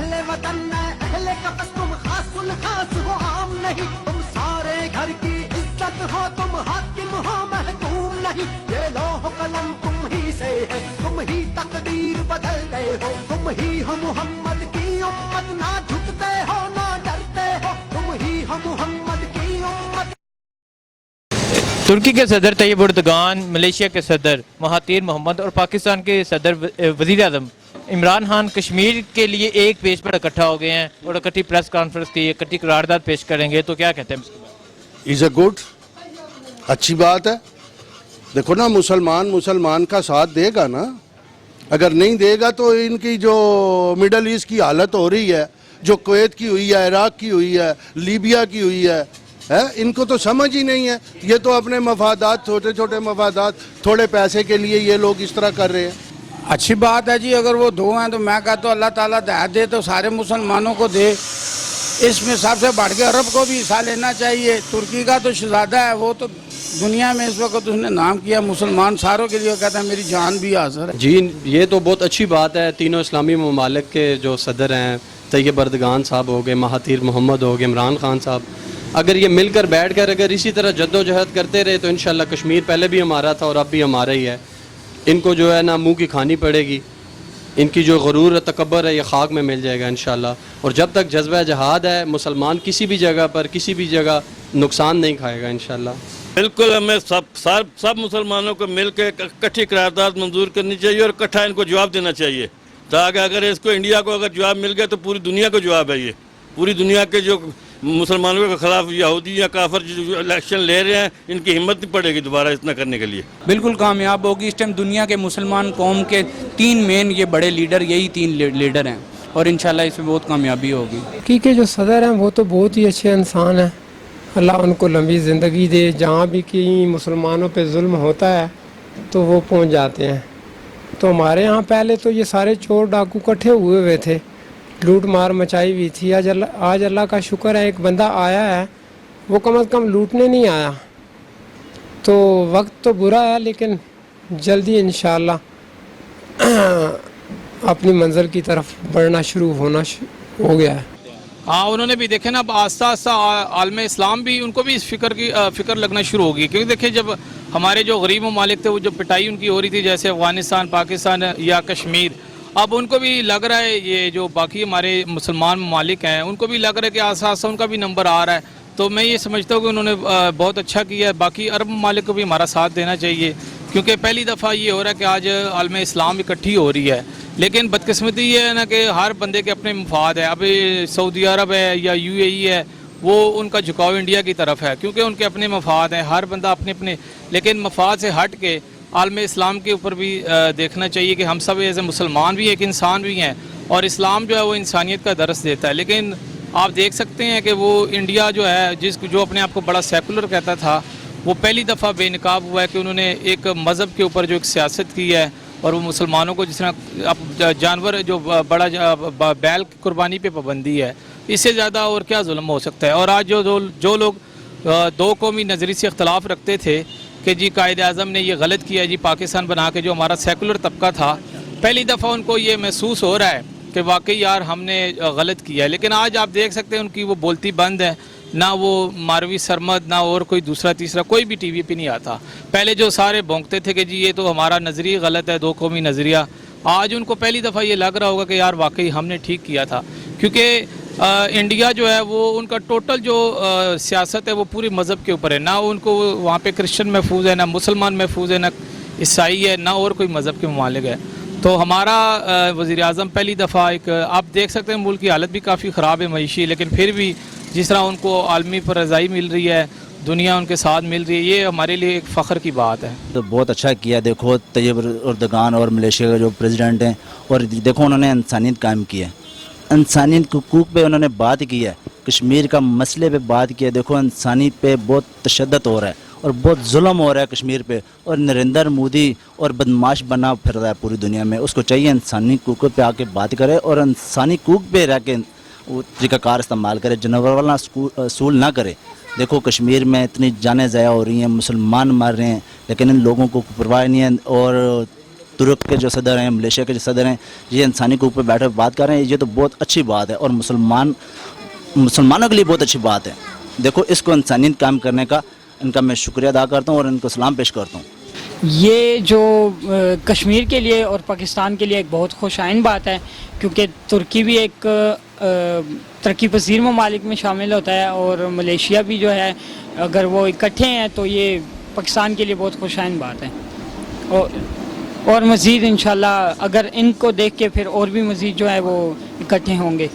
अहले वतन है, अहले कफस तुम खासुल खास हो, आम नहीं। तुम सारे घर की इज्जत हो, तुम हाकिम हो महकूम नहीं। ये लौह कलम तुम ही से है, तुम ही तकदीर बदल गए हो। तुम ही हो मोहम्मद की उम्मत, ना झुकते हो ना डरते हो। तुम ही हो मोहम्मद की उम्मत। तुर्की के सदर तैयब एर्दोगान, मलेशिया के सदर महातीर मोहम्मद और पाकिस्तान के सदर वज़ीर आज़म इमरान खान कश्मीर के लिए एक पेज पर इकट्ठा हो गए हैं और इकट्ठी प्रेस कॉन्फ्रेंस की इकट्ठी करारदाद पेश करेंगे, तो क्या कहते हैं? इज़ अ गुड, अच्छी बात है। देखो ना, मुसलमान का साथ देगा ना, अगर नहीं देगा तो इनकी जो मिडल ईस्ट की हालत हो रही है, जो कुवैत की हुई है, इराक की हुई है, लीबिया की हुई है, इनको तो समझ ही नहीं है। ये तो अपने मफादात, छोटे छोटे मफादात, थोड़े पैसे के लिए ये लोग इस तरह कर रहे हैं। अच्छी बात है जी, अगर वो दो हैं तो मैं कहता हूँ अल्लाह ताला दया दे तो सारे मुसलमानों को दे। इसमें सबसे बढ़ के अरब को भी हिस्सा लेना चाहिए। तुर्की का तो शहजादा है, वो तो दुनिया में इस वक्त उसने नाम किया, मुसलमान सारों के लिए कहता है मेरी जान भी हाजिर है। जी, ये तो बहुत अच्छी बात है। तीनों इस्लामी ममालिक के जो सदर हैं, तैयब एर्दोगान साहब हो गए, महातीर मोहम्मद हो गए, इमरान खान साहब, अगर ये मिलकर बैठकर अगर इसी तरह जद्दोजहद करते रहे तो इंशाल्लाह कश्मीर पहले भी हमारा था और अब भी हमारा ही है। इनको जो है ना मुंह की खानी पड़ेगी, इनकी जो गुरूर तकब्बर है ये खाक में मिल जाएगा इंशाल्लाह। और जब तक जज्बा जहाद है, मुसलमान किसी भी जगह पर किसी भी जगह नुकसान नहीं खाएगा इंशाल्लाह। बिल्कुल, हमें सब मुसलमानों को मिल के इकट्ठी करारदाद मंजूर करनी चाहिए और इकट्ठा इनको जवाब देना चाहिए, ताकि अगर इसको इंडिया को अगर जवाब मिल गया तो पूरी दुनिया को जवाब है। ये पूरी दुनिया के जो मुसलमानों के खिलाफ यहूदी या काफिर जो इलेक्शन ले रहे हैं, इनकी हिम्मत नहीं पड़ेगी दोबारा इतना करने के लिए। बिल्कुल कामयाब होगी। इस टाइम दुनिया के मुसलमान कौम के 3 मेन ये बड़े लीडर, यही 3 लीडर हैं और इंशाल्लाह इसमें बहुत कामयाबी होगी। तुर्की के जो सदर हैं वो तो बहुत ही अच्छे इंसान हैं, अल्लाह उनको लंबी ज़िंदगी दे। जहाँ भी कहीं मुसलमानों पे जुल्म होता है तो वो पहुँच जाते हैं। तो हमारे यहाँ पहले तो ये सारे चोर डाकू इकट्ठे हुए थे, लूट मार मचाई हुई थी। आज अल्लाह का शुक्र है एक बंदा आया है, वो कम से कम लूटने नहीं आया। तो वक्त तो बुरा है लेकिन जल्दी इंशाअल्लाह अपनी मंजिल की तरफ बढ़ना शुरू हो गया है। हाँ, उन्होंने भी देखे ना, अब आस्ता आस्ता आलम इस्लाम भी उनको भी इस फ़िक्र लगना शुरू होगी। क्योंकि देखिए जब हमारे जो गरीब ममालिक थे वो जो पिटाई उनकी हो रही थी, जैसे अफ़गानिस्तान, पाकिस्तान या कश्मीर, अब उनको भी लग रहा है, ये जो बाकी हमारे मुसलमान ममालिक हैं उनको भी लग रहा है कि आस्ता आस्ता उनका भी नंबर आ रहा है। तो मैं ये समझता हूँ कि उन्होंने बहुत अच्छा किया है। बाकी अरब ममालिक को भी हमारा साथ देना चाहिए, क्योंकि पहली दफ़ा ये हो रहा है कि आज आलम इस्लाम इकट्ठी हो रही है। लेकिन बदकिस्मती ये है ना कि हर बंदे के अपने मफाद है। अभी सऊदी अरब है या UAE है, वो उनका झुकाव इंडिया की तरफ है क्योंकि उनके अपने मफाद हैं, हर बंदा अपने अपने। लेकिन मफाद से हट के आलम इस्लाम के ऊपर भी देखना चाहिए कि हम सब एज ए मुसलमान भी एक इंसान भी हैं और इस्लाम जो है वो इंसानियत का दर्स देता है। लेकिन आप देख सकते हैं कि वो इंडिया जो है जो अपने आप को बड़ा सेकुलर कहता था, वो पहली दफ़ा बेनकाब हुआ है कि उन्होंने एक मज़हब के ऊपर जो एक सियासत की है और वो मुसलमानों को जिस तरह अब जानवर जो बड़ा बैल की कुर्बानी पे पाबंदी है, इससे ज़्यादा और क्या जुल्म हो सकता है। और आज जो लोग 2 कौमी नज़रिए से इख्तलाफ रखते थे कि जी कायद आज़म ने ये गलत किया जी पाकिस्तान बना के, जो हमारा सेकुलर तबका था, पहली दफ़ा उनको ये महसूस हो रहा है कि वाकई यार हमने गलत किया है। लेकिन आज आप देख सकते हैं उनकी वो बोलती बंद है, ना वो मारवी सरमद ना और कोई दूसरा तीसरा कोई भी TV पे नहीं आता। पहले जो सारे भोंकते थे कि जी ये तो हमारा नज़रिया गलत है, 2 कौमी नज़रिया, आज उनको पहली दफ़ा ये लग रहा होगा कि यार वाकई हमने ठीक किया था। क्योंकि इंडिया जो है वो उनका टोटल जो सियासत है वो पूरी मज़हब के ऊपर है। ना उनको वहाँ पे क्रिश्चियन महफूज है, ना मुसलमान महफूज है, ना ईसाई है, ना और कोई मज़हब के ममालिक है। तो हमारा वज़ीर आज़म पहली दफ़ा एक, आप देख सकते हैं मुल्क की हालत भी काफ़ी ख़राब है मईशी, लेकिन फिर भी जिस तरह उनको आलमी पर रज़ाई मिल रही है, दुनिया उनके साथ मिल रही है, ये हमारे लिए एक फ़ख्र की बात है। तो बहुत अच्छा किया। देखो तैयब एर्दोगान और मलेशिया के जो प्रेसिडेंट हैं, और देखो उन्होंने इंसानियत कायम की है, इंसानियत हकूक़ पे उन्होंने बात की है, कश्मीर का मसले पे बात की है। देखो इंसानियत पे बहुत तशद्दुद हो रहा है और बहुत जुल्म हो रहा है कश्मीर पे, और नरेंद्र मोदी और बदमाश बना फिर रहा है पूरी दुनिया में। उसको चाहिए इंसानी हकूक़ पे आके बात करे और इंसानी हकूक़ पे रह के वो तरीक़ाकार इस्तेमाल करे, जानवर वाला असूल ना करे। देखो कश्मीर में इतनी जानें ज़ाया हो रही हैं, मुसलमान मर रहे हैं, लेकिन इन लोगों को परवाह नहीं है। और तुर्क के जो सदर हैं, मलेशिया के जो सदर हैं, ये इंसानी हकूक़ पे बैठे बात कर रहे हैं, ये तो बहुत अच्छी बात है और मुसलमानों के लिए बहुत अच्छी बात है। देखो इसको इंसानियत काम करने का इनका मैं शुक्रिया अदा करता हूँ और इनको सलाम पेश करता हूँ। ये जो कश्मीर के लिए और पाकिस्तान के लिए एक बहुत खुशाइन बात है, क्योंकि तुर्की भी एक तरक्की पसीर ममालिक में शामिल होता है और मलेशिया भी जो है, अगर वो इकट्ठे हैं तो ये पाकिस्तान के लिए बहुत खुशाइन बात है। और मज़ीद इंशाल्लाह अगर इनको देख के फिर और भी मज़ीद जो है वो इकट्ठे होंगे।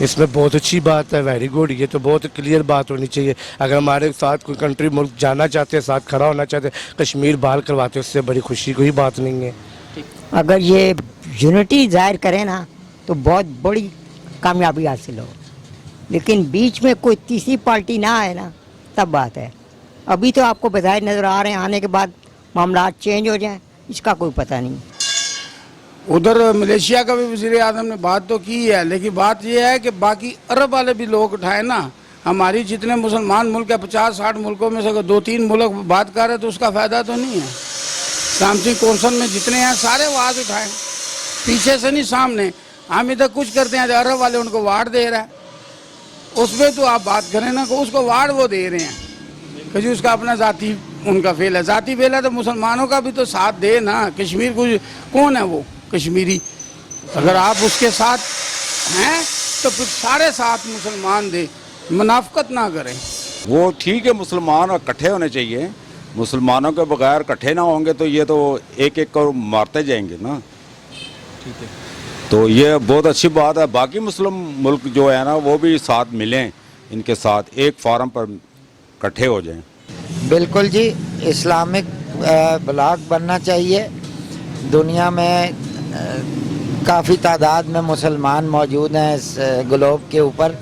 इसमें बहुत अच्छी बात है, वेरी गुड। ये तो बहुत क्लियर बात होनी चाहिए। अगर हमारे साथ कोई कंट्री मुल्क जाना चाहते हैं, साथ खड़ा होना चाहते हैं, कश्मीर बहाल करवाते हैं, उससे बड़ी खुशी कोई बात नहीं है। अगर ये यूनिटी जाहिर करें ना तो बहुत बड़ी कामयाबी हासिल हो, लेकिन बीच में कोई तीसरी पार्टी ना आए ना तब बात है। अभी तो आपको बधाई नज़र आ रहे हैं, आने के बाद मामला चेंज हो जाए इसका कोई पता नहीं। उधर मलेशिया का भी वज़ीर आज़म ने बात तो की है, लेकिन बात यह है कि बाकी अरब वाले भी लोग उठाए ना। हमारी जितने मुसलमान मुल्क है 50-60 मुल्कों में से अगर 2-3 मुल्क बात कर रहे हैं तो उसका फ़ायदा तो नहीं है। इस्लामिक कौंसिल में जितने हैं सारे आवाज़ उठाएं, पीछे से नहीं सामने। हम इधर कुछ करते हैं, अरब वाले उनको वार्ड दे रहा है, उसमें तो आप बात करें ना, उसको वार्ड वो दे रहे हैं कि जी उसका अपना ज़ाती उनका फेल है। ज़ाती फेल है तो मुसलमानों का भी तो साथ दे ना। कश्मीर को कौन है वो कश्मीरी? अगर आप उसके साथ हैं तो फिर सारे साथ मुसलमान दे, मुनाफकत ना करें। वो ठीक है, मुसलमान इकट्ठे होने चाहिए। मुसलमानों के बगैर इकट्ठे ना होंगे तो ये तो एक एक को मारते जाएंगे ना। ठीक है, तो ये बहुत अच्छी बात है। बाकी मुस्लिम मुल्क जो है ना वो भी साथ मिलें, इनके साथ एक फार्म पर इकट्ठे हो जाएं। बिल्कुल जी, इस्लामिक ब्लॉक बनना चाहिए। दुनिया में काफ़ी तादाद में मुसलमान मौजूद हैं इस ग्लोब के ऊपर,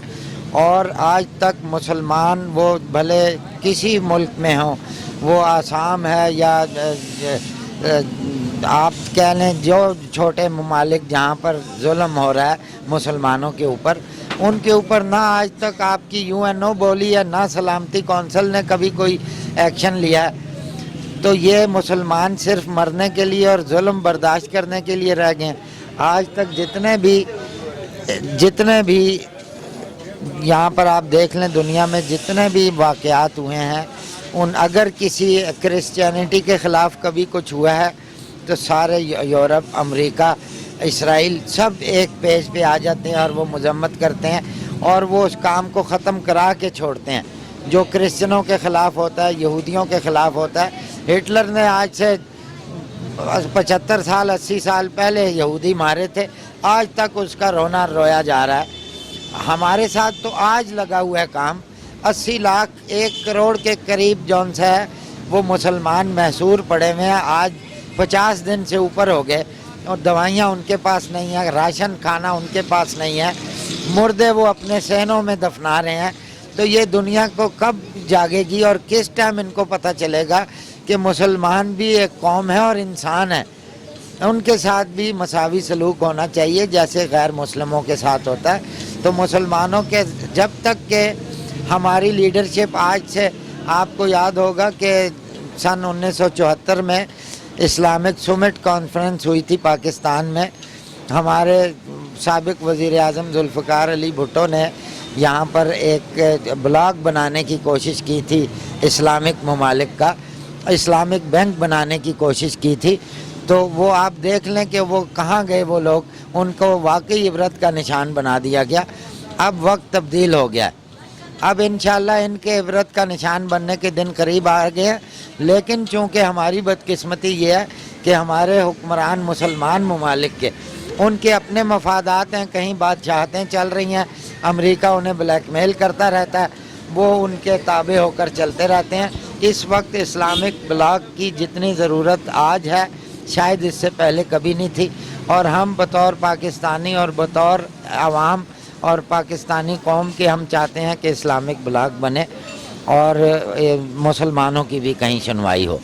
और आज तक मुसलमान वो भले किसी मुल्क में हों, वो आसाम है या आप कह लें जो छोटे ममालिक जहाँ पर जुल्म हो रहा है मुसलमानों के ऊपर, उनके ऊपर ना आज तक आपकी यूएनओ बोली है, ना सलामती कौंसिल ने कभी कोई एक्शन लिया है। तो ये मुसलमान सिर्फ मरने के लिए और जुल्म बर्दाश्त करने के लिए रह गए। आज तक जितने भी यहाँ पर आप देख लें, दुनिया में जितने भी वाक़यात हुए हैं, अगर किसी क्रिश्चियनिटी के ख़िलाफ़ कभी कुछ हुआ है तो सारे यूरोप, अमेरिका, इसराइल सब एक पेज पे आ जाते हैं और वो मजम्मत करते हैं और वो उस काम को ख़त्म करा के छोड़ते हैं। जो क्रिश्चियनों के ख़िलाफ़ होता है, यहूदियों के ख़िलाफ़ होता है। हिटलर ने आज से 75 साल 80 साल पहले यहूदी मारे थे, आज तक उसका रोना रोया जा रहा है। हमारे साथ तो आज लगा हुआ है काम। 80 लाख 1 करोड़ के करीब जौन सा है वो मुसलमान महसूर पड़े हुए हैं। आज 50 दिन से ऊपर हो गए और दवाइयाँ उनके पास नहीं है, राशन खाना उनके पास नहीं है, मुर्दे वो अपने सहनों में दफना रहे हैं। तो ये दुनिया को कब जागेगी और किस टाइम इनको पता चलेगा कि मुसलमान भी एक कौम है और इंसान है, उनके साथ भी मसावी सलूक होना चाहिए जैसे गैर मुस्लिमों के साथ होता है। तो मुसलमानों के जब तक के हमारी लीडरशिप, आज से आपको याद होगा कि सन 1974 में इस्लामिक समिट कॉन्फ्रेंस हुई थी पाकिस्तान में। हमारे साबिक वज़ीर आज़म जुल्फ़िकार अली भुट्टो ने यहाँ पर एक ब्लॉक बनाने की कोशिश की थी, इस्लामिक ममालिक का इस्लामिक बैंक बनाने की कोशिश की थी। तो वो आप देख लें कि वो कहाँ गए वो लोग, उनको वाकई इबरत का निशान बना दिया गया। अब वक्त तब्दील हो गया, अब इंशाल्लाह इनके इबरत का निशान बनने के दिन करीब आ गए हैं। लेकिन चूँकि हमारी बदकिस्मती ये है कि हमारे हुक्मरान मुसलमान ममालिक के उनके अपने मफादात हैं, कहीं बादशाहतें चल रही हैं, अमेरिका उन्हें ब्लैकमेल करता रहता है, वो उनके ताबे होकर चलते रहते हैं। इस वक्त इस्लामिक ब्लॉक की जितनी ज़रूरत आज है शायद इससे पहले कभी नहीं थी, और हम बतौर पाकिस्तानी और बतौर आवाम और पाकिस्तानी कौम के हम चाहते हैं कि इस्लामिक ब्लॉक बने और मुसलमानों की भी कहीं सुनवाई हो।